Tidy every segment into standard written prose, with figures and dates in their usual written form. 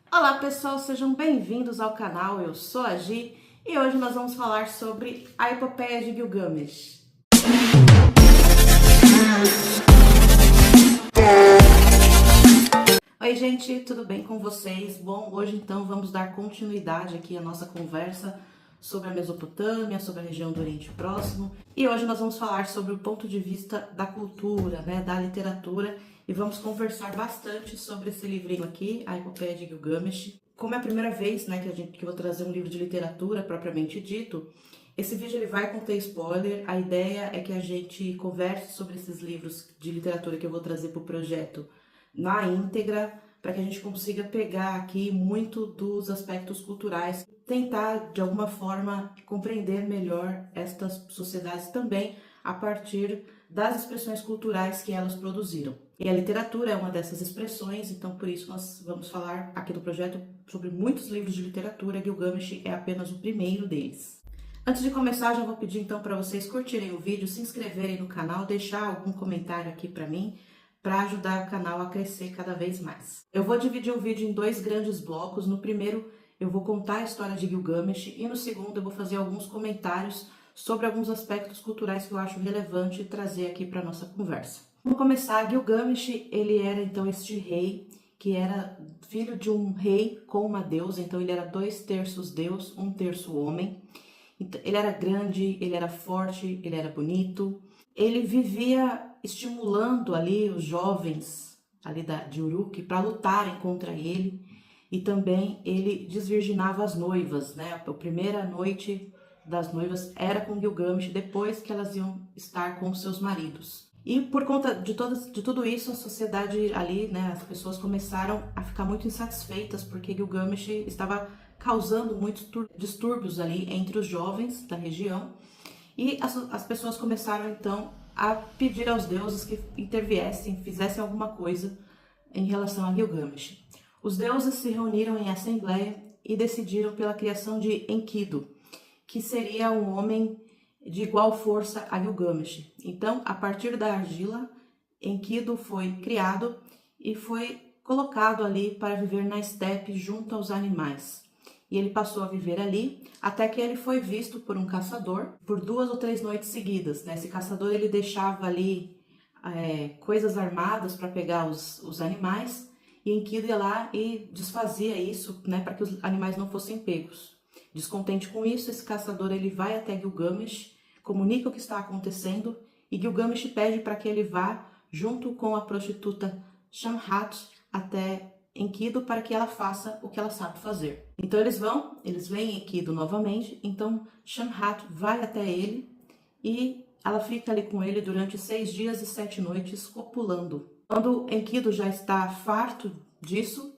Olá pessoal, sejam bem-vindos ao canal, eu sou a Gi e hoje nós vamos falar sobre a Epopeia de Gilgamesh. Oi gente, tudo bem com vocês? Bom, hoje então vamos dar continuidade aqui à nossa conversa sobre a Mesopotâmia, sobre a região do Oriente Próximo. E hoje nós vamos falar sobre o ponto de vista da cultura, da literatura, e vamos conversar bastante sobre esse livrinho aqui, a Epopeia de Gilgamesh. Como é a primeira vez que eu vou trazer um livro de literatura propriamente dito, esse vídeo ele vai conter spoiler. A ideia é que a gente converse sobre esses livros de literatura que eu vou trazer para o projeto na íntegra, para que a gente consiga pegar aqui muito dos aspectos culturais, tentar de alguma forma compreender melhor estas sociedades também a partir das expressões culturais que elas produziram. E a literatura é uma dessas expressões, então por isso nós vamos falar aqui no projeto sobre muitos livros de literatura. Gilgamesh é apenas o primeiro deles. Antes de começar, já vou pedir então para vocês curtirem o vídeo, se inscreverem no canal, deixar algum comentário aqui para mim, para ajudar o canal a crescer cada vez mais. Eu vou dividir o vídeo em dois grandes blocos. No primeiro, eu vou contar a história de Gilgamesh e no segundo eu vou fazer alguns comentários sobre alguns aspectos culturais que eu acho relevante trazer aqui para nossa conversa. Vamos começar. Gilgamesh, ele era então este rei, que era filho de um rei com uma deusa, então ele era 2/3 Deus, 1/3 homem. Ele era grande, ele era forte, ele era bonito. Ele vivia estimulando ali os jovens ali de Uruk para lutarem contra ele, e também ele desvirginava as noivas, A primeira noite das noivas era com Gilgamesh, depois que elas iam estar com seus maridos. E por conta de tudo isso, a sociedade ali, as pessoas começaram a ficar muito insatisfeitas, porque Gilgamesh estava causando muitos distúrbios ali entre os jovens da região, e as pessoas começaram então a pedir aos deuses que interviessem, fizessem alguma coisa em relação a Gilgamesh. Os deuses se reuniram em assembleia e decidiram pela criação de Enkidu, que seria um homem de igual força a Gilgamesh. Então, a partir da argila, Enkidu foi criado e foi colocado ali para viver na estepe junto aos animais. E ele passou a viver ali até que ele foi visto por um caçador por 2 ou 3 noites seguidas. Esse caçador ele deixava ali coisas armadas para pegar os animais, e Enkidu ia lá e desfazia isso para que os animais não fossem pegos. Descontente com isso, esse caçador ele vai até Gilgamesh, comunica o que está acontecendo, e Gilgamesh pede para que ele vá junto com a prostituta Shamhat até Enkidu para que ela faça o que ela sabe fazer. Então eles veem Enkidu novamente, então Shamhat vai até ele e ela fica ali com ele durante 6 dias e 7 noites copulando. Quando Enkidu já está farto disso,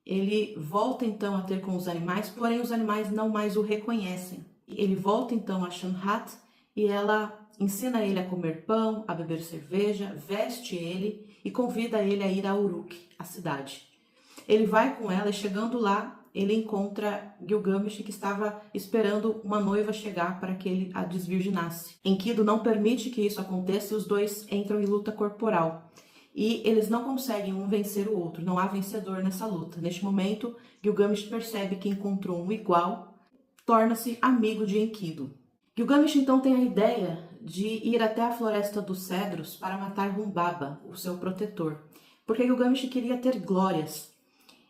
ele volta então a ter com os animais, porém os animais não mais o reconhecem. Ele volta então a Shamhat e ela ensina ele a comer pão, a beber cerveja, veste ele e convida ele a ir a Uruk, a cidade. Ele vai com ela e chegando lá, ele encontra Gilgamesh, que estava esperando uma noiva chegar para que ele a desvirginasse. Enkidu não permite que isso aconteça e os dois entram em luta corporal. E eles não conseguem um vencer o outro, não há vencedor nessa luta. Neste momento, Gilgamesh percebe que encontrou um igual, torna-se amigo de Enkidu. Gilgamesh então tem a ideia de ir até a Floresta dos Cedros para matar Humbaba, o seu protetor, porque Gilgamesh queria ter glórias.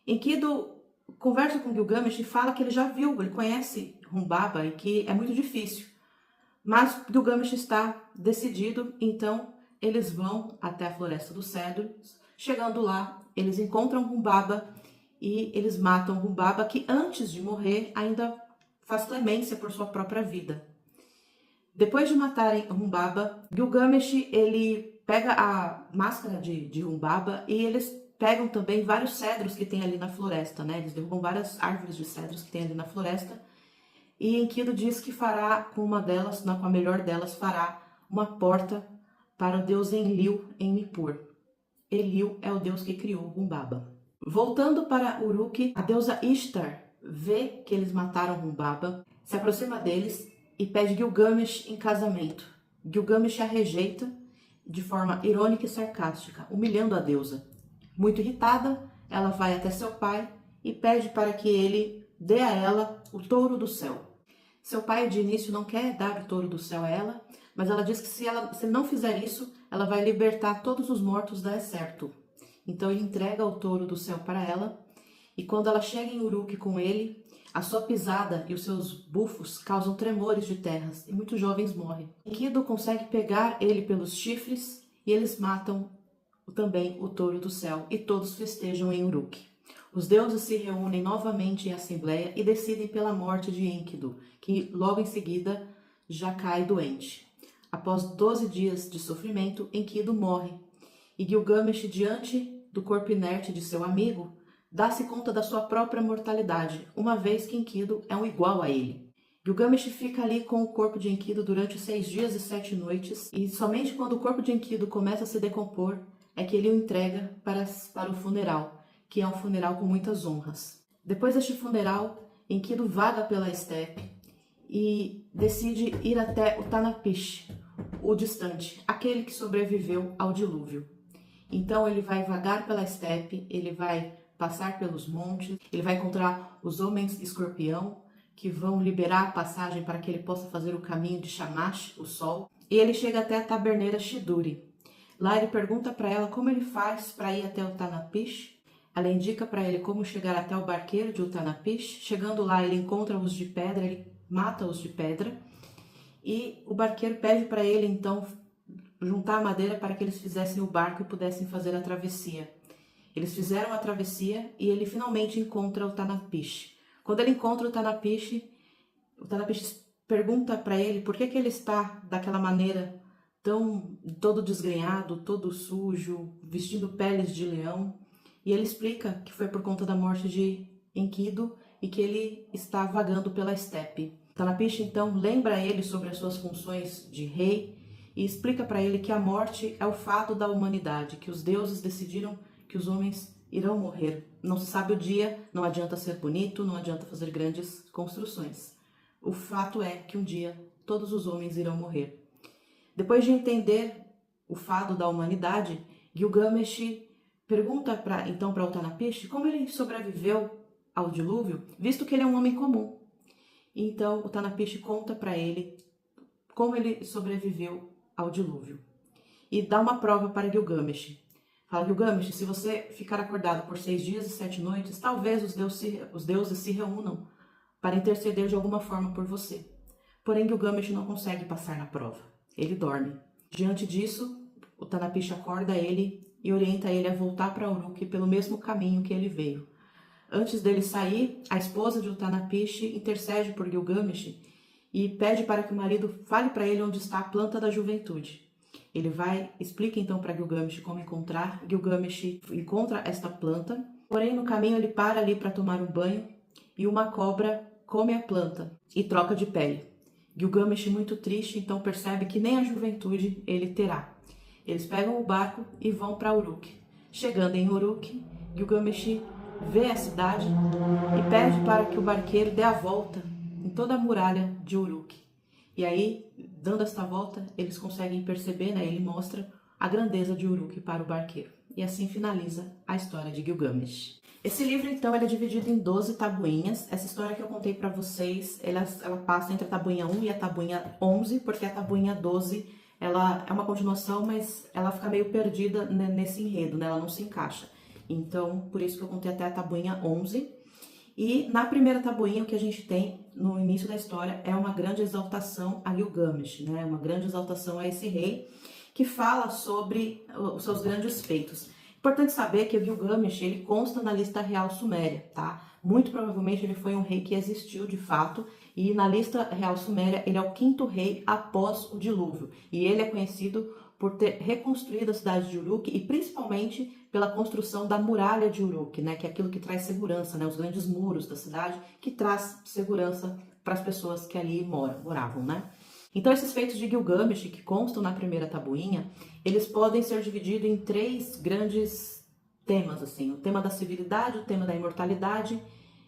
Enkidu conversa com Gilgamesh e fala que ele já viu, ele conhece Humbaba e que é muito difícil. Mas Gilgamesh está decidido, então eles vão até a Floresta dos Cedros. Chegando lá, eles encontram Humbaba e eles matam Humbaba, que antes de morrer ainda faz clemência por sua própria vida. Depois de matarem Humbaba, Gilgamesh ele pega a máscara de Humbaba e eles pegam também vários cedros que tem ali na floresta, Eles derrubam várias árvores de cedros que tem ali na floresta. E Enkidu diz que fará com uma delas, com a melhor delas, fará uma porta para o deus Enlil em Nippur. Enlil é o deus que criou Humbaba. Voltando para Uruk, a deusa Ishtar vê que eles mataram Humbaba, se aproxima deles e pede Gilgamesh em casamento. Gilgamesh a rejeita de forma irônica e sarcástica, humilhando a deusa. Muito irritada, ela vai até seu pai e pede para que ele dê a ela o touro do céu. Seu pai de início não quer dar o touro do céu a ela, mas ela diz que se ele não fizer isso, ela vai libertar todos os mortos da Exército. Então ele entrega o touro do céu para ela, e quando ela chega em Uruk com ele, a sua pisada e os seus bufos causam tremores de terras e muitos jovens morrem. Enkidu consegue pegar ele pelos chifres e eles matam também o touro do céu e todos festejam em Uruk. Os deuses se reúnem novamente em assembleia e decidem pela morte de Enkidu, que logo em seguida já cai doente. Após 12 dias de sofrimento, Enkidu morre e Gilgamesh, diante do corpo inerte de seu amigo, dá-se conta da sua própria mortalidade, uma vez que Enkidu é um igual a ele. Gilgamesh fica ali com o corpo de Enkidu durante 6 dias e 7 noites, e somente quando o corpo de Enkidu começa a se decompor é que ele o entrega para o funeral, que é um funeral com muitas honras. Depois deste funeral, Enkidu vaga pela estepe e decide ir até o Tanapish, o distante, aquele que sobreviveu ao dilúvio. Então ele vai vagar pela estepe, ele vai passar pelos montes, ele vai encontrar os homens escorpião, que vão liberar a passagem para que ele possa fazer o caminho de Shamash, o sol, e ele chega até a taberneira Shiduri. Lá ele pergunta para ela como ele faz para ir até o Tanapish. Ela indica para ele como chegar até o barqueiro de Utanapish. Chegando lá, ele encontra os de pedra, ele mata os de pedra, e o barqueiro pede para ele então juntar a madeira para que eles fizessem o barco e pudessem fazer a travessia. Eles fizeram a travessia e ele finalmente encontra o Tanapish. Quando ele encontra o Tanapish pergunta para ele por que ele está daquela maneira, todo desgrenhado, todo sujo, vestindo peles de leão. E ele explica que foi por conta da morte de Enkidu e que ele está vagando pela estepe. Tanapish então lembra ele sobre as suas funções de rei e explica para ele que a morte é o fato da humanidade, que os deuses decidiram que os homens irão morrer. Não se sabe o dia, não adianta ser bonito, não adianta fazer grandes construções. O fato é que um dia todos os homens irão morrer. Depois de entender o fado da humanidade, Gilgamesh pergunta então para Utanapish como ele sobreviveu ao dilúvio, visto que ele é um homem comum. Então Utanapish conta para ele como ele sobreviveu ao dilúvio e dá uma prova para Gilgamesh. Fala: Gilgamesh, se você ficar acordado por 6 dias e 7 noites, talvez os deuses se reúnam para interceder de alguma forma por você. Porém, Gilgamesh não consegue passar na prova. Ele dorme. Diante disso, o Utanapish acorda ele e orienta ele a voltar para Uruk pelo mesmo caminho que ele veio. Antes dele sair, a esposa de Utanapish intercede por Gilgamesh e pede para que o marido fale para ele onde está a planta da juventude. Ele explica então para Gilgamesh como encontrar. Gilgamesh encontra esta planta, porém no caminho ele para ali para tomar um banho e uma cobra come a planta e troca de pele. Gilgamesh, muito triste, então percebe que nem a juventude ele terá. Eles pegam o barco e vão para Uruk. Chegando em Uruk, Gilgamesh vê a cidade e pede para que o barqueiro dê a volta em toda a muralha de Uruk. E aí, dando esta volta, eles conseguem perceber, ele mostra a grandeza de Uruk para o barqueiro. E assim finaliza a história de Gilgamesh. Esse livro, então, ele é dividido em 12 tabuinhas. Essa história que eu contei para vocês, ela passa entre a tabuinha 1 e a tabuinha 11, porque a tabuinha 12, ela é uma continuação, mas ela fica meio perdida nesse enredo, ela não se encaixa. Então, por isso que eu contei até a tabuinha 11. E na primeira tabuinha, o que a gente tem no início da história é uma grande exaltação a Gilgamesh, uma grande exaltação a esse rei, que fala sobre os seus grandes feitos. Importante saber que o Gilgamesh, ele consta na lista real suméria, tá? Muito provavelmente ele foi um rei que existiu de fato, e na lista real suméria ele é o 5º rei após o dilúvio. E ele é conhecido por ter reconstruído a cidade de Uruk e principalmente pela construção da muralha de Uruk, que é aquilo que traz segurança, os grandes muros da cidade, que traz segurança para as pessoas que ali moravam, Então, esses feitos de Gilgamesh, que constam na primeira tabuinha, eles podem ser divididos em 3 grandes temas, o tema da civilidade, o tema da imortalidade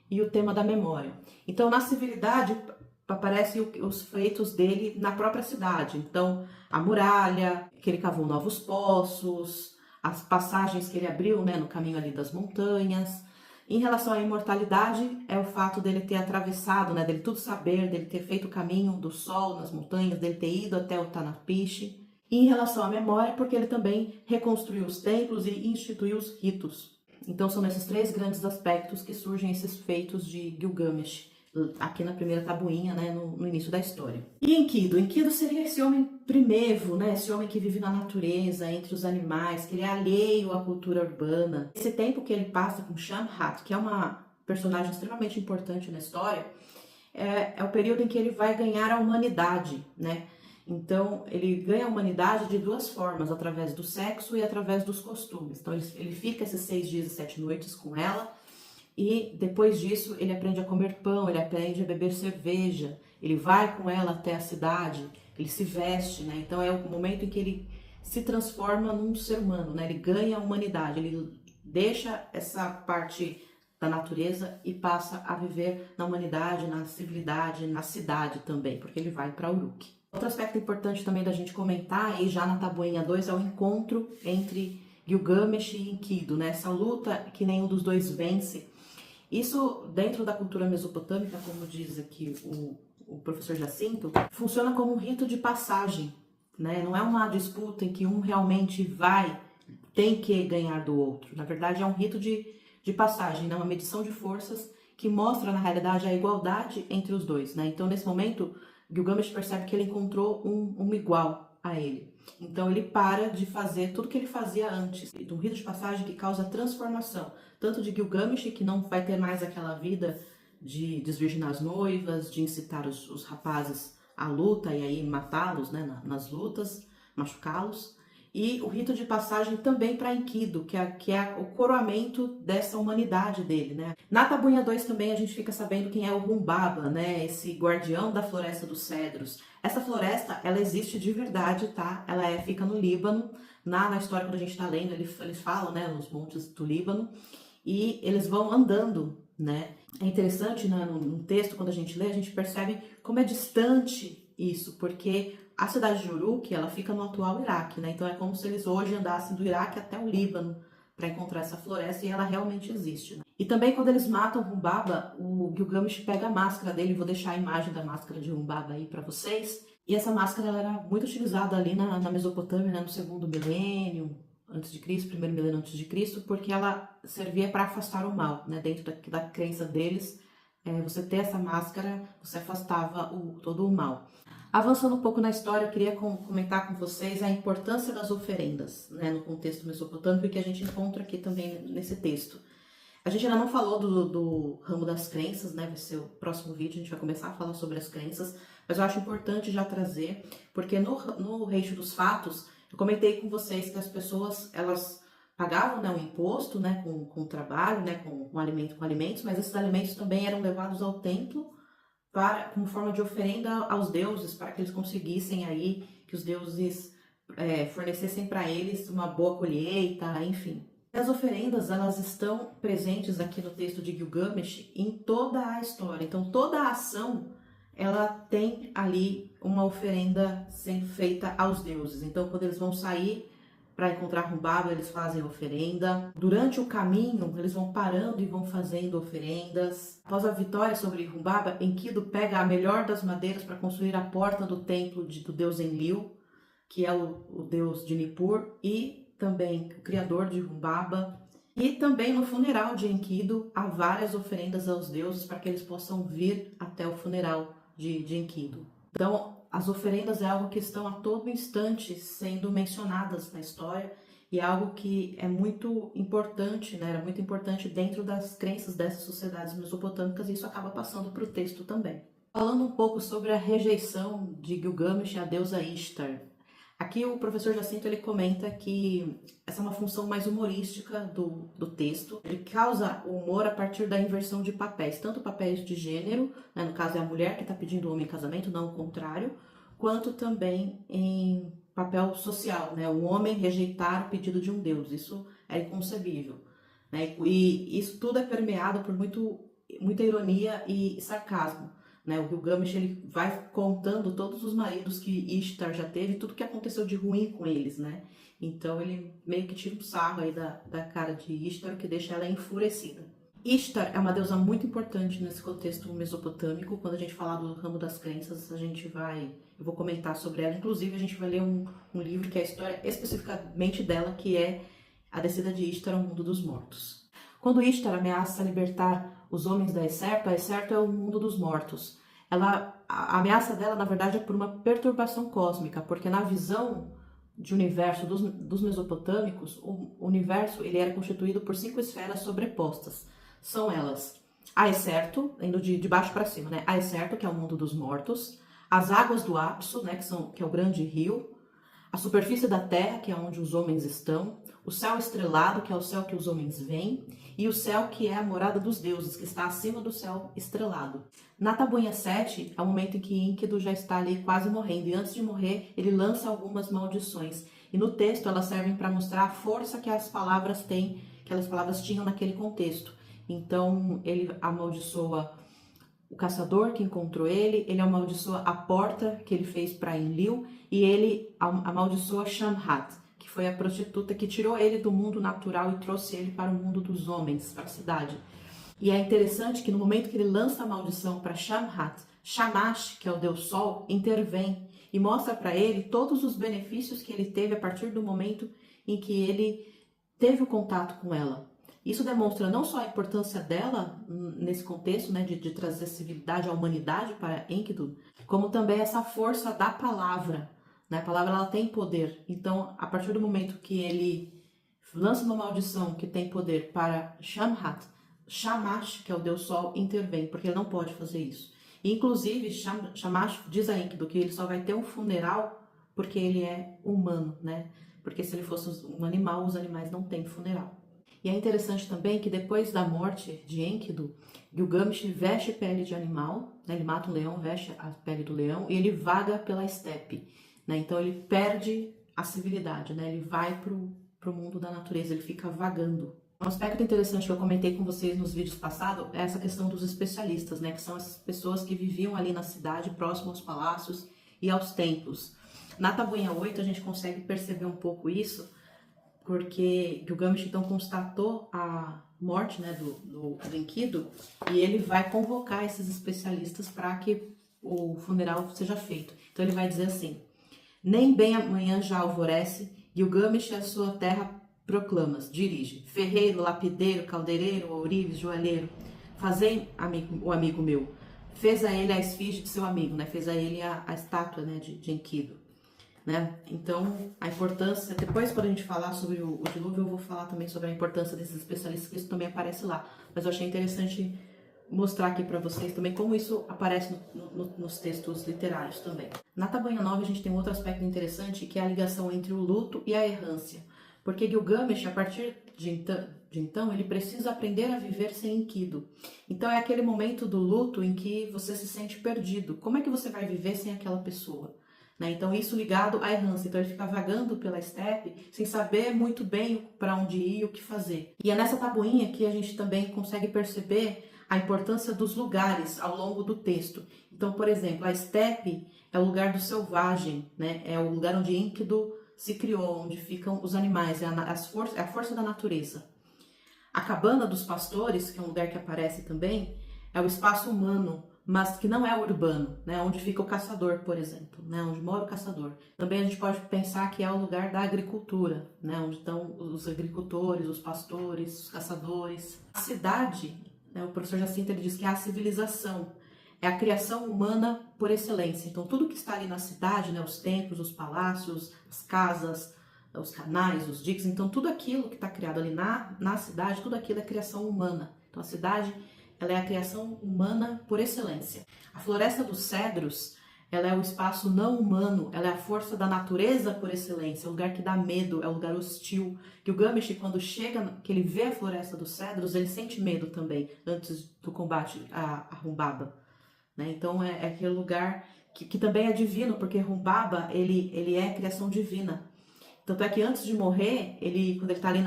e o tema da memória. Então, na civilidade, aparecem os feitos dele na própria cidade. Então, a muralha, que ele cavou novos poços, as passagens que ele abriu no caminho ali das montanhas. Em relação à imortalidade, é o fato dele ter atravessado, né, dele tudo saber, dele ter feito o caminho do sol nas montanhas, dele ter ido até o Tanapish. E em relação à memória, porque ele também reconstruiu os templos e instituiu os ritos. Então são nesses 3 grandes aspectos que surgem esses feitos de Gilgamesh, aqui na primeira tabuinha, né, no início da história. E Enkidu? Enkidu seria esse homem primevo, né, esse homem que vive na natureza, entre os animais, que ele é alheio à cultura urbana. Esse tempo que ele passa com Shamhat, que é uma personagem extremamente importante na história, é o período em que ele vai ganhar a humanidade, né? Então, ele ganha a humanidade de 2 formas, através do sexo e através dos costumes. Então, ele fica esses 6 dias e 7 noites com ela, e depois disso ele aprende a comer pão, ele aprende a beber cerveja, ele vai com ela até a cidade, ele se veste, né? Então, é o momento em que ele se transforma num ser humano, né? Ele ganha a humanidade, ele deixa essa parte da natureza e passa a viver na humanidade, na civilidade, na cidade também, porque ele vai para Uruk. Outro aspecto importante também da gente comentar, aí já na tabuinha 2, é o encontro entre Gilgamesh e Enkidu, né? Essa luta que nenhum dos dois vence. Isso, dentro da cultura mesopotâmica, como diz aqui o professor Jacinto, funciona como um rito de passagem, né? Não é uma disputa em que um realmente tem que ganhar do outro. Na verdade, é um rito de passagem, né? Uma medição de forças que mostra, na realidade, a igualdade entre os dois, né? Então, nesse momento, Gilgamesh percebe que ele encontrou um igual a ele. Então ele para de fazer tudo que ele fazia antes, um rito de passagem que causa transformação, tanto de Gilgamesh, que não vai ter mais aquela vida de desvirginar as noivas, de incitar os rapazes à luta e aí matá-los, né, nas lutas, machucá-los, e o rito de passagem também para Enkidu, que é o coroamento dessa humanidade dele, né? Na tabuinha 2 também a gente fica sabendo quem é o Humbaba, né? Esse guardião da floresta dos cedros. Essa floresta, ela existe de verdade, tá? Ela fica no Líbano. Na história, quando a gente tá lendo, eles falam, né, nos montes do Líbano, e eles vão andando, né? É interessante, né, no texto, quando a gente lê, a gente percebe como é distante isso, porque a cidade de Uruk, ela fica no atual Iraque, né? Então é como se eles hoje andassem do Iraque até o Líbano para encontrar essa floresta, e ela realmente existe, né? E também quando eles matam Humbaba, o Gilgamesh pega a máscara dele, vou deixar a imagem da máscara de Humbaba aí para vocês. E essa máscara ela era muito utilizada ali na Mesopotâmia, né, no 2º milênio antes de Cristo, 1º milênio antes de Cristo, porque ela servia para afastar o mal, né? Dentro da crença deles, você ter essa máscara, você afastava todo o mal. Avançando um pouco na história, eu queria comentar com vocês a importância das oferendas, né, no contexto mesopotâmico, que a gente encontra aqui também nesse texto. A gente ainda não falou do ramo das crenças, né? Vai ser o próximo vídeo, a gente vai começar a falar sobre as crenças, mas eu acho importante já trazer, porque no Reino dos Fatos, eu comentei com vocês que as pessoas, elas pagavam, né, o imposto, né, com o trabalho, né, com alimentos, mas esses alimentos também eram levados ao templo como forma de oferenda aos deuses, para que eles conseguissem aí, que os deuses fornecessem para eles uma boa colheita, enfim. As oferendas, elas estão presentes aqui no texto de Gilgamesh em toda a história. Então, toda a ação, ela tem ali uma oferenda sendo feita aos deuses. Então, quando eles vão sair para encontrar Humbaba, eles fazem oferenda. Durante o caminho, eles vão parando e vão fazendo oferendas. Após a vitória sobre Humbaba, Enkidu pega a melhor das madeiras para construir a porta do templo do deus Enlil, que é o deus de Nippur, e também o criador de Humbaba. E também no funeral de Enkidu, há várias oferendas aos deuses para que eles possam vir até o funeral de Enkidu. Então, as oferendas é algo que estão a todo instante sendo mencionadas na história, e é algo que é muito importante, né? Era muito importante dentro das crenças dessas sociedades mesopotâmicas, e isso acaba passando para o texto também. Falando um pouco sobre a rejeição de Gilgamesh à deusa Ishtar. Aqui o professor Jacinto ele comenta que essa é uma função mais humorística do texto. Ele causa o humor a partir da inversão de papéis, tanto papéis de gênero, né, no caso é a mulher que está pedindo o homem em casamento, não o contrário, quanto também em papel social, né, o homem rejeitar o pedido de um deus. Isso é inconcebível, né, e isso tudo é permeado por muita ironia e sarcasmo. Né, o Gilgamesh ele vai contando todos os maridos que Ishtar já teve, tudo que aconteceu de ruim com eles, né? Então ele meio que tira um sarro aí da cara de Ishtar, que deixa ela enfurecida. Ishtar é uma deusa muito importante nesse contexto mesopotâmico. Quando a gente falar do ramo das crenças, eu vou comentar sobre ela. Inclusive, a gente vai ler um livro que é a história especificamente dela, que é A Descida de Ishtar ao Mundo dos Mortos. Quando Ishtar ameaça libertar os homens da Esserto, a Esserto é o mundo dos mortos. A ameaça dela, na verdade, é por uma perturbação cósmica, porque na visão de universo dos mesopotâmicos, o universo ele era constituído por 5 esferas sobrepostas. São elas a Esserto, indo de baixo para cima, né? A Esserto, que é o mundo dos mortos, as águas do Apso, né? Que é o grande rio, a superfície da terra, que é onde os homens estão, o céu estrelado, que é o céu que os homens veem, e o céu que é a morada dos deuses, que está acima do céu estrelado. Na tabuinha 7, é o momento em que Enkidu já está ali quase morrendo, e antes de morrer, ele lança algumas maldições. E no texto, elas servem para mostrar a força que as palavras têm, que aquelas palavras tinham naquele contexto. Então, ele amaldiçoa o caçador que encontrou ele amaldiçoa a porta que ele fez para Enlil, e ele amaldiçoa Shamhat, que foi a prostituta que tirou ele do mundo natural e trouxe ele para o mundo dos homens, para a cidade. E é interessante que no momento que ele lança a maldição para Shamhat, Shamash, que é o deus sol, intervém e mostra para ele todos os benefícios que ele teve a partir do momento em que ele teve o contato com ela. Isso demonstra não só a importância dela nesse contexto, né, de trazer civilidade à humanidade para Enkidu, como também essa força da palavra. Né? A palavra ela tem poder. Então, a partir do momento que ele lança uma maldição que tem poder para Shamhat, Shamash, que é o deus sol, intervém, porque ele não pode fazer isso. E, inclusive, Shamash diz a Enkidu que ele só vai ter um funeral porque ele é humano, né? Porque se ele fosse um animal, os animais não têm funeral. E é interessante também que depois da morte de Enkidu, Gilgamesh veste pele de animal, né? Ele mata um leão, veste a pele do leão e ele vaga pela estepe. Né? Então ele perde a civilidade, né? Ele vai para o mundo da natureza, ele fica vagando. Um aspecto interessante que eu comentei com vocês nos vídeos passados é essa questão dos especialistas, né? Que são essas pessoas que viviam ali na cidade, próximo aos palácios e aos templos. Na tabuinha 8 a gente consegue perceber um pouco isso, porque Gilgamesh então constatou a morte, né, do Enkidu, e ele vai convocar esses especialistas para que o funeral seja feito. Então ele vai dizer assim: nem bem amanhã já alvorece, Gilgamesh a sua terra proclamas, dirige, ferreiro, lapideiro, caldeireiro, ourives, joalheiro, fazei o amigo meu. Fez a ele a esfinge de seu amigo, né? Fez a ele a estátua, né, de Enkidu. Né? Então, a importância, depois quando a gente falar sobre o dilúvio, eu vou falar também sobre a importância desses especialistas, que isso também aparece lá. Mas eu achei interessante mostrar aqui para vocês também como isso aparece nos textos literários também. Na tabuinha 9 a gente tem um outro aspecto interessante, que é a ligação entre o luto e a errância. Porque Gilgamesh, a partir de então, ele precisa aprender a viver sem Enkidu. Então é aquele momento do luto em que você se sente perdido. Como é que você vai viver sem aquela pessoa? Então isso ligado à errância, então ele fica vagando pela estepe sem saber muito bem para onde ir e o que fazer. E é nessa tabuinha que a gente também consegue perceber a importância dos lugares ao longo do texto. Então, por exemplo, a estepe é o lugar do selvagem, né? É o lugar onde Enkidu se criou, onde ficam os animais, é a força da natureza. A cabana dos pastores, que é um lugar que aparece também, é o espaço humano, mas que não é urbano, né? Onde fica o caçador, por exemplo, né? Onde mora o caçador. Também a gente pode pensar que é o lugar da agricultura, né? Onde estão os agricultores, os pastores, os caçadores. A cidade, né? O professor Jacinto ele diz que é a civilização, é a criação humana por excelência. Então tudo que está ali na cidade, né? Os templos, os palácios, as casas, os canais, os diques, então tudo aquilo que está criado ali na cidade, tudo aquilo é criação humana. Então a cidade ela é a criação humana por excelência. A floresta dos cedros, ela é o espaço não humano, ela é a força da natureza por excelência, é o lugar que dá medo, é o lugar hostil. Gilgamesh, quando chega, que ele vê a floresta dos cedros, ele sente medo também, antes do combate a Humbaba. Né? Então é aquele lugar que também é divino, porque Humbaba, ele é criação divina. Tanto é que antes de morrer, quando ele está ali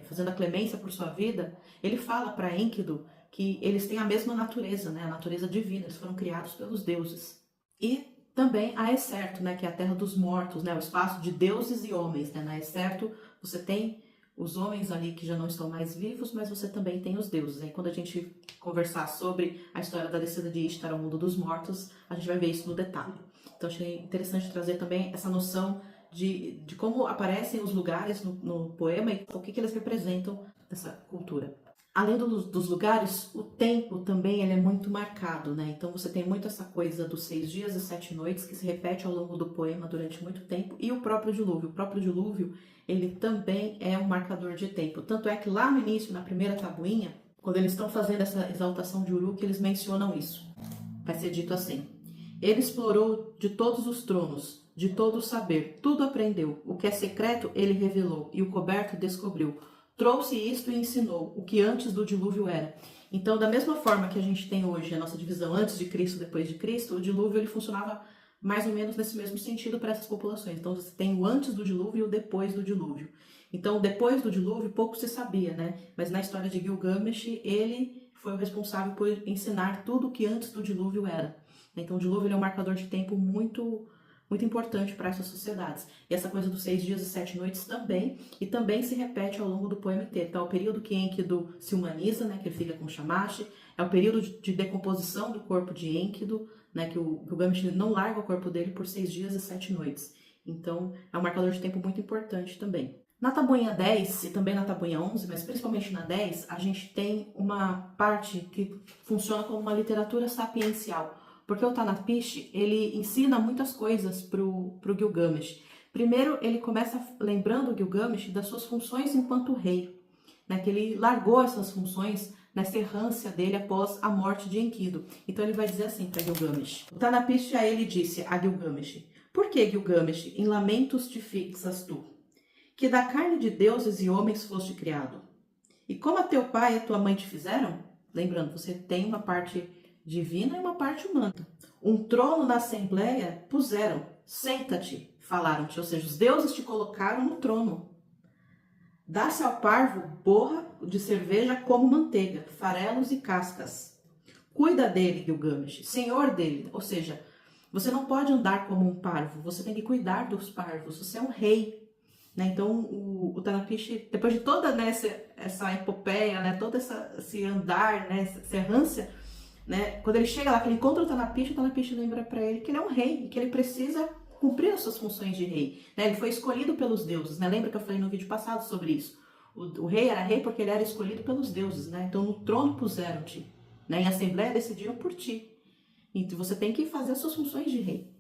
fazendo a clemência por sua vida, ele fala para Enkidu que eles têm a mesma natureza, né? A natureza divina, eles foram criados pelos deuses. E também a Esserto, né? Que é a terra dos mortos, né? O espaço de deuses e homens. Né? Na Esserto você tem os homens ali que já não estão mais vivos, mas você também tem os deuses. Aí quando a gente conversar sobre a história da descida de Ishtar ao mundo dos mortos, a gente vai ver isso no detalhe. Então achei interessante trazer também essa noção de como aparecem os lugares no poema e o que eles representam dessa cultura. Além dos lugares, o tempo também ele é muito marcado, né? Então você tem muito essa coisa dos 6 dias e 7 noites que se repete ao longo do poema durante muito tempo, e o próprio dilúvio. O próprio dilúvio, ele também é um marcador de tempo. Tanto é que lá no início, na primeira tabuinha, quando eles estão fazendo essa exaltação de Uruk, eles mencionam isso. Vai ser dito assim: ele explorou de todos os tronos, de todo o saber, tudo aprendeu. O que é secreto, ele revelou, e o coberto descobriu. Trouxe isto e ensinou o que antes do dilúvio era. Então, da mesma forma que a gente tem hoje a nossa divisão antes de Cristo, depois de Cristo, o dilúvio ele funcionava mais ou menos nesse mesmo sentido para essas populações. Então, você tem o antes do dilúvio e o depois do dilúvio. Então, depois do dilúvio, pouco se sabia, né? Mas na história de Gilgamesh, ele foi o responsável por ensinar tudo o que antes do dilúvio era. Então, o dilúvio ele é um marcador de tempo muito importante para essas sociedades. E essa coisa dos 6 dias e 7 noites também, e também se repete ao longo do poema inteiro. Então, é o período que Enkidu se humaniza, né, que ele fica com Shamash, é o período de decomposição do corpo de Enkidu, né, que o Gilgamesh não larga o corpo dele por 6 dias e 7 noites. Então, é um marcador de tempo muito importante também. Na tabuinha 10 e também na tabuinha 11, mas principalmente na 10, a gente tem uma parte que funciona como uma literatura sapiencial. Porque o Utnapishtim, ele ensina muitas coisas pro Gilgamesh. Primeiro, ele começa lembrando o Gilgamesh das suas funções enquanto rei, né, que ele largou essas funções nessa errância dele após a morte de Enkidu. Então ele vai dizer assim para Gilgamesh. O Utnapishtim a ele disse a Gilgamesh: por que, Gilgamesh, em lamentos te fixas tu? Que da carne de deuses e homens foste criado. E como a teu pai e a tua mãe te fizeram? Lembrando, você tem uma parte divina e uma parte humana. Um trono na assembleia puseram. Senta-te, falaram-te. Ou seja, os deuses te colocaram no trono. Dá-se ao parvo borra de cerveja como manteiga, farelos e cascas. Cuida dele, Gilgamesh, senhor dele. Ou seja, você não pode andar como um parvo, você tem que cuidar dos parvos, você é um rei. Né? Então, o Utnapishtim, depois de toda, né, essa epopeia, né, todo esse andar, né, essa errância, né, quando ele chega lá, que ele encontra o Utnapishtim lembra para ele que ele é um rei, que ele precisa cumprir as suas funções de rei. Né? Ele foi escolhido pelos deuses, né? Lembra que eu falei no vídeo passado sobre isso? O rei era rei porque ele era escolhido pelos deuses, né? Então no trono puseram-te, né? Em assembleia decidiram por ti. Então você tem que fazer as suas funções de rei.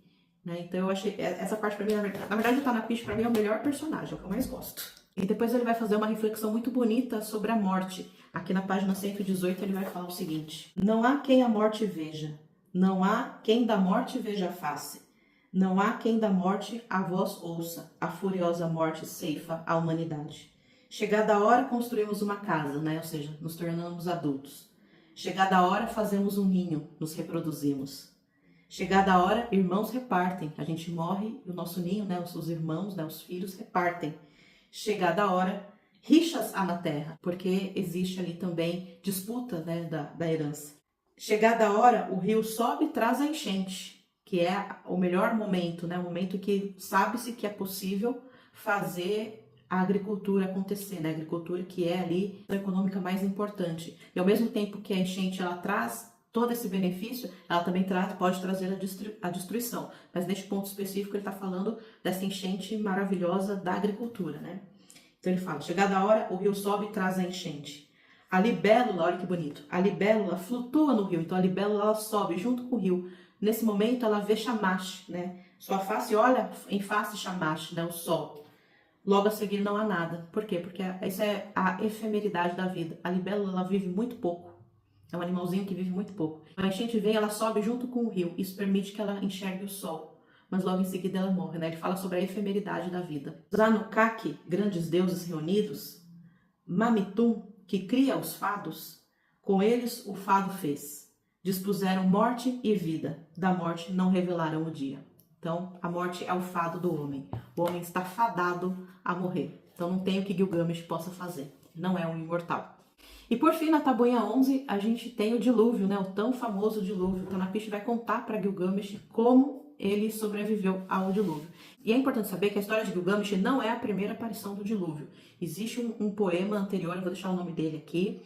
Né? Então eu achei essa parte para mim, na verdade o Utnapishtim para mim é o melhor personagem, é o que eu mais gosto. E depois ele vai fazer uma reflexão muito bonita sobre a morte. Aqui na página 118 ele vai falar o seguinte: não há quem a morte veja, não há quem da morte veja a face, não há quem da morte a voz ouça, a furiosa morte ceifa a humanidade. Chegada a hora construímos uma casa, né? Ou seja, nos tornamos adultos. Chegada a hora fazemos um ninho, nos reproduzimos. Chegada a hora, irmãos repartem. A gente morre e o nosso ninho, né, os irmãos, né, os filhos repartem. Chegada a hora, rixas há na terra, porque existe ali também disputa, né, da herança. Chegada a hora, o rio sobe e traz a enchente, que é o melhor momento, né, o momento que sabe-se que é possível fazer a agricultura acontecer, né, a agricultura que é ali a econômica mais importante. E ao mesmo tempo que a enchente ela traz todo esse benefício, ela também pode trazer a destruição. Mas neste ponto específico ele está falando dessa enchente maravilhosa da agricultura, né? Então ele fala, chegada a hora, o rio sobe e traz a enchente. A libélula, olha que bonito, a libélula flutua no rio, então a libélula ela sobe junto com o rio. Nesse momento ela vê Shamash, né? Sua face olha em face Shamash, né? O sol. Logo a seguir não há nada. Por quê? Porque isso é a efemeridade da vida. A libélula ela vive muito pouco. É um animalzinho que vive muito pouco. A enchente vem, ela sobe junto com o rio. Isso permite que ela enxergue o sol. Mas logo em seguida ela morre, né? Ele fala sobre a efemeridade da vida. Zanukaki, grandes deuses reunidos. Mamitum, que cria os fados. Com eles o fado fez. Dispuseram morte e vida. Da morte não revelaram o dia. Então, a morte é o fado do homem. O homem está fadado a morrer. Então não tem o que Gilgamesh possa fazer. Não é um imortal. E por fim, na tabuinha 11, a gente tem o dilúvio, né? O tão famoso dilúvio. O Utnapishtim vai contar para Gilgamesh como ele sobreviveu ao dilúvio. E é importante saber que a história de Gilgamesh não é a primeira aparição do dilúvio. Existe um poema anterior, eu vou deixar o nome dele aqui,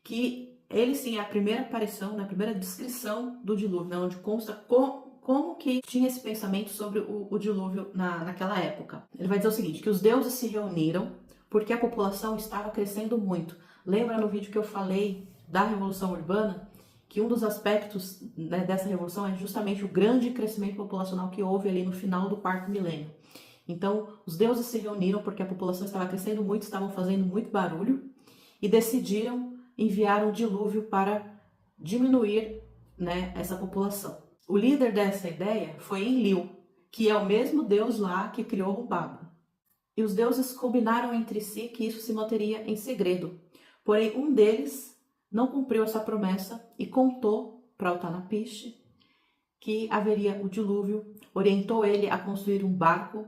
que ele sim é a primeira aparição, né, a primeira descrição do dilúvio, né, onde consta como que tinha esse pensamento sobre o dilúvio naquela época. Ele vai dizer o seguinte, que os deuses se reuniram porque a população estava crescendo muito. Lembra no vídeo que eu falei da Revolução Urbana? Que um dos aspectos, né, dessa revolução é justamente o grande crescimento populacional que houve ali no final do quarto milênio. Então, os deuses se reuniram porque a população estava crescendo muito, estavam fazendo muito barulho e decidiram enviar um dilúvio para diminuir, né, essa população. O líder dessa ideia foi Enlil, que é o mesmo deus lá que criou Humbaba. E os deuses combinaram entre si que isso se manteria em segredo. Porém, um deles não cumpriu essa promessa e contou para Utnapishtim que haveria o dilúvio, orientou ele a construir um barco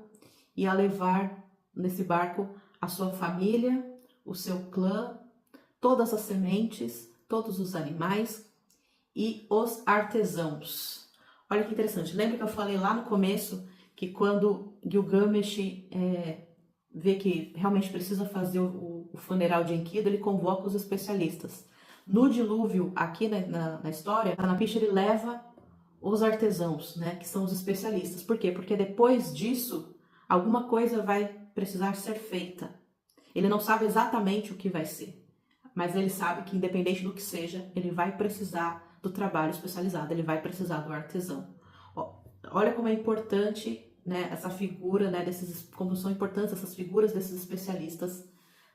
e a levar nesse barco a sua família, o seu clã, todas as sementes, todos os animais e os artesãos. Olha que interessante, lembra que eu falei lá no começo que quando Gilgamesh vê que realmente precisa fazer o funeral de Enkidu, ele convoca os especialistas. No dilúvio, aqui na história, Utnapishtim ele leva os artesãos, né, que são os especialistas. Por quê? Porque depois disso, alguma coisa vai precisar ser feita. Ele não sabe exatamente o que vai ser, mas ele sabe que independente do que seja, ele vai precisar do trabalho especializado, ele vai precisar do artesão. Olha como é importante, né, essa figura, né, como são importantes essas figuras desses especialistas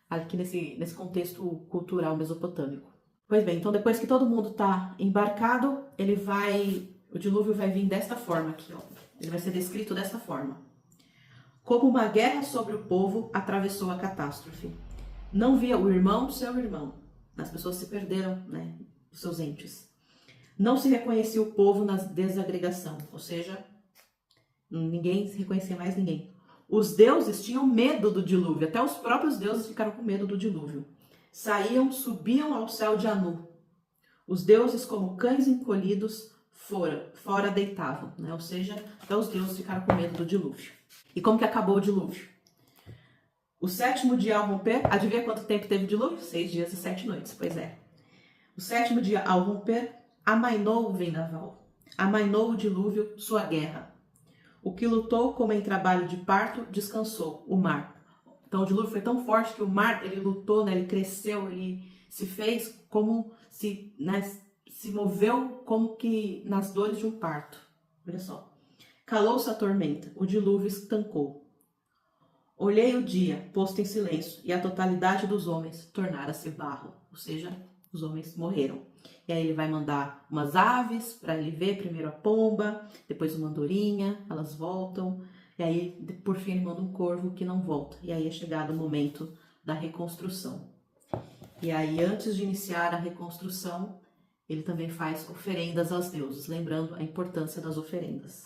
aqui nesse contexto cultural mesopotâmico. Pois bem, então depois que todo mundo está embarcado, o dilúvio vai vir desta forma aqui, ó. Ele vai ser descrito desta forma. Como uma guerra sobre o povo atravessou a catástrofe. Não via o irmão do seu irmão. As pessoas se perderam, né, os seus entes. Não se reconhecia o povo na desagregação, ou seja, ninguém se reconhecia mais ninguém. Os deuses tinham medo do dilúvio, até os próprios deuses ficaram com medo do dilúvio. Subiam ao céu de Anu. Os deuses, como cães encolhidos, fora deitavam, né? Ou seja, até os deuses ficaram com medo do dilúvio. E como que acabou o dilúvio? O 7º dia ao romper, adivinha quanto tempo teve o dilúvio? 6 dias e 7 noites, pois é. O 7º dia ao romper, amainou o vendaval, amainou o dilúvio, sua guerra. O que lutou como em trabalho de parto, descansou, o mar. Então o dilúvio foi tão forte que o mar, ele lutou, né, ele cresceu, ele se fez como se, né, se moveu como que nas dores de um parto. Olha só. Calou-se a tormenta, o dilúvio estancou. Olhei o dia, posto em silêncio, e a totalidade dos homens tornara-se barro, ou seja, os homens morreram. E aí ele vai mandar umas aves para ele ver, primeiro a pomba, depois uma andorinha, elas voltam, e aí por fim ele manda um corvo que não volta. E aí é chegado o momento da reconstrução. E aí antes de iniciar a reconstrução, ele também faz oferendas aos deuses, lembrando a importância das oferendas.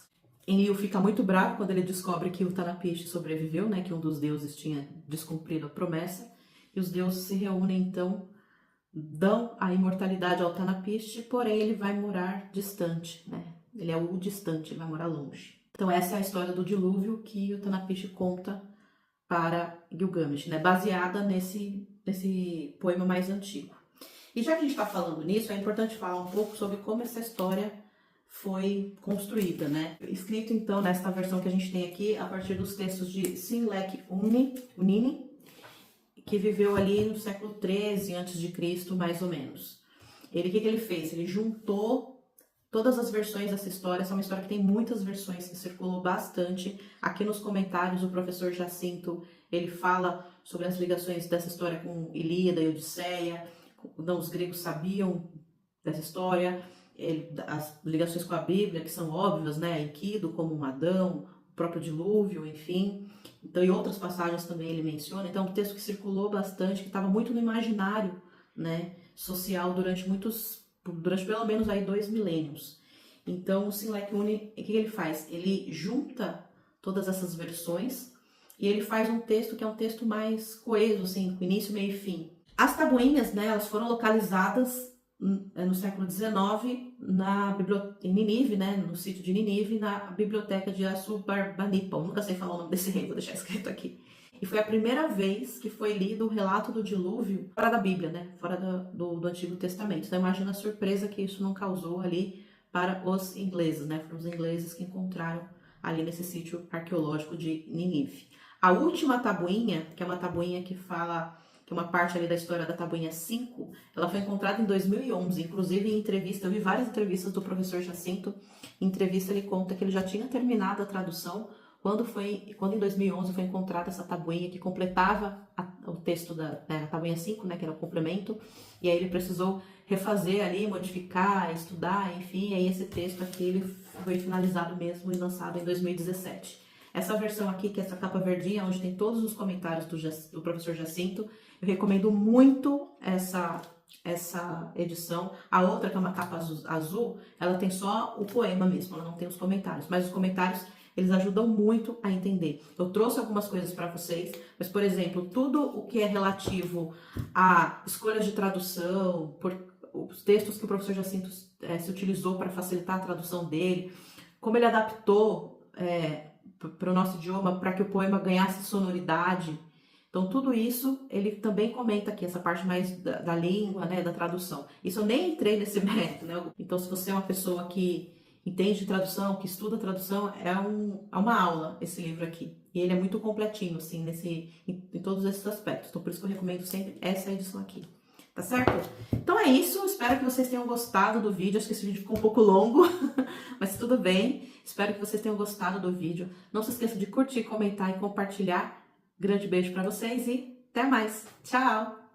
Enlil fica muito bravo quando ele descobre que Utnapishtim sobreviveu, né, que um dos deuses tinha descumprido a promessa, e os deuses se reúnem então, dão a imortalidade ao Utnapishtim, porém ele vai morar distante, né? Ele é o distante, ele vai morar longe. Então essa é a história do dilúvio que o Utnapishtim conta para Gilgamesh, né? Baseada nesse poema mais antigo. E já que a gente está falando nisso, é importante falar um pouco sobre como essa história foi construída, né? Escrito então nesta versão que a gente tem aqui, a partir dos textos de Sinlek Unini, que viveu ali no século 13 a.C., mais ou menos. O que ele fez? Ele juntou todas as versões dessa história. Essa é uma história que tem muitas versões, que circulou bastante. Aqui nos comentários, o professor Jacinto, ele fala sobre as ligações dessa história com Ilíada e Odisseia. Não, os gregos sabiam dessa história. As ligações com a Bíblia, que são óbvias, né? Enkidu como um Adão, o próprio dilúvio, enfim. Então, em outras passagens também ele menciona. Então, é um texto que circulou bastante, que estava muito no imaginário, né, social durante pelo menos aí 2 milênios. Então, o Sinlek Uni, o que ele faz? Ele junta todas essas versões e ele faz um texto que é um texto mais coeso, assim, com início, meio e fim. As tabuinhas, né, elas foram localizadas no século XIX, em Nínive, né, no sítio de Nínive, na biblioteca de Assurbanipal. Nunca sei falar o nome desse rei, vou deixar escrito aqui. E foi a primeira vez que foi lido o relato do dilúvio fora da Bíblia, né, fora do Antigo Testamento. Então imagina a surpresa que isso não causou ali para os ingleses, né, foram os ingleses que encontraram ali nesse sítio arqueológico de Nínive. A última tabuinha, que é uma tabuinha que fala, que é uma parte ali da história da tabuinha 5, ela foi encontrada em 2011, inclusive em entrevista, eu vi várias entrevistas do professor Jacinto, em entrevista ele conta que ele já tinha terminado a tradução quando em 2011 foi encontrada essa tabuinha que completava o texto da tabuinha 5, né, que era o complemento, e aí ele precisou refazer ali, modificar, estudar, enfim, aí esse texto aqui ele foi finalizado mesmo e lançado em 2017. Essa versão aqui, que é essa capa verdinha, onde tem todos os comentários do professor Jacinto, eu recomendo muito essa edição. A outra, que é uma capa azul, ela tem só o poema mesmo, ela não tem os comentários, mas os comentários eles ajudam muito a entender. Eu trouxe algumas coisas para vocês, mas, por exemplo, tudo o que é relativo a escolhas de tradução, os textos que o professor Jacinto se utilizou para facilitar a tradução dele, como ele adaptou para o nosso idioma para que o poema ganhasse sonoridade. Então, tudo isso ele também comenta aqui, essa parte mais da língua, né, da tradução. Isso eu nem entrei nesse mérito, né? Então, se você é uma pessoa que entende tradução, que estuda tradução, é uma aula esse livro aqui. E ele é muito completinho, assim, em todos esses aspectos. Então, por isso que eu recomendo sempre essa edição aqui. Tá certo? Então é isso, espero que vocês tenham gostado do vídeo. Acho que esse vídeo ficou um pouco longo, mas tudo bem. Espero que vocês tenham gostado do vídeo. Não se esqueça de curtir, comentar e compartilhar. Grande beijo para vocês e até mais. Tchau!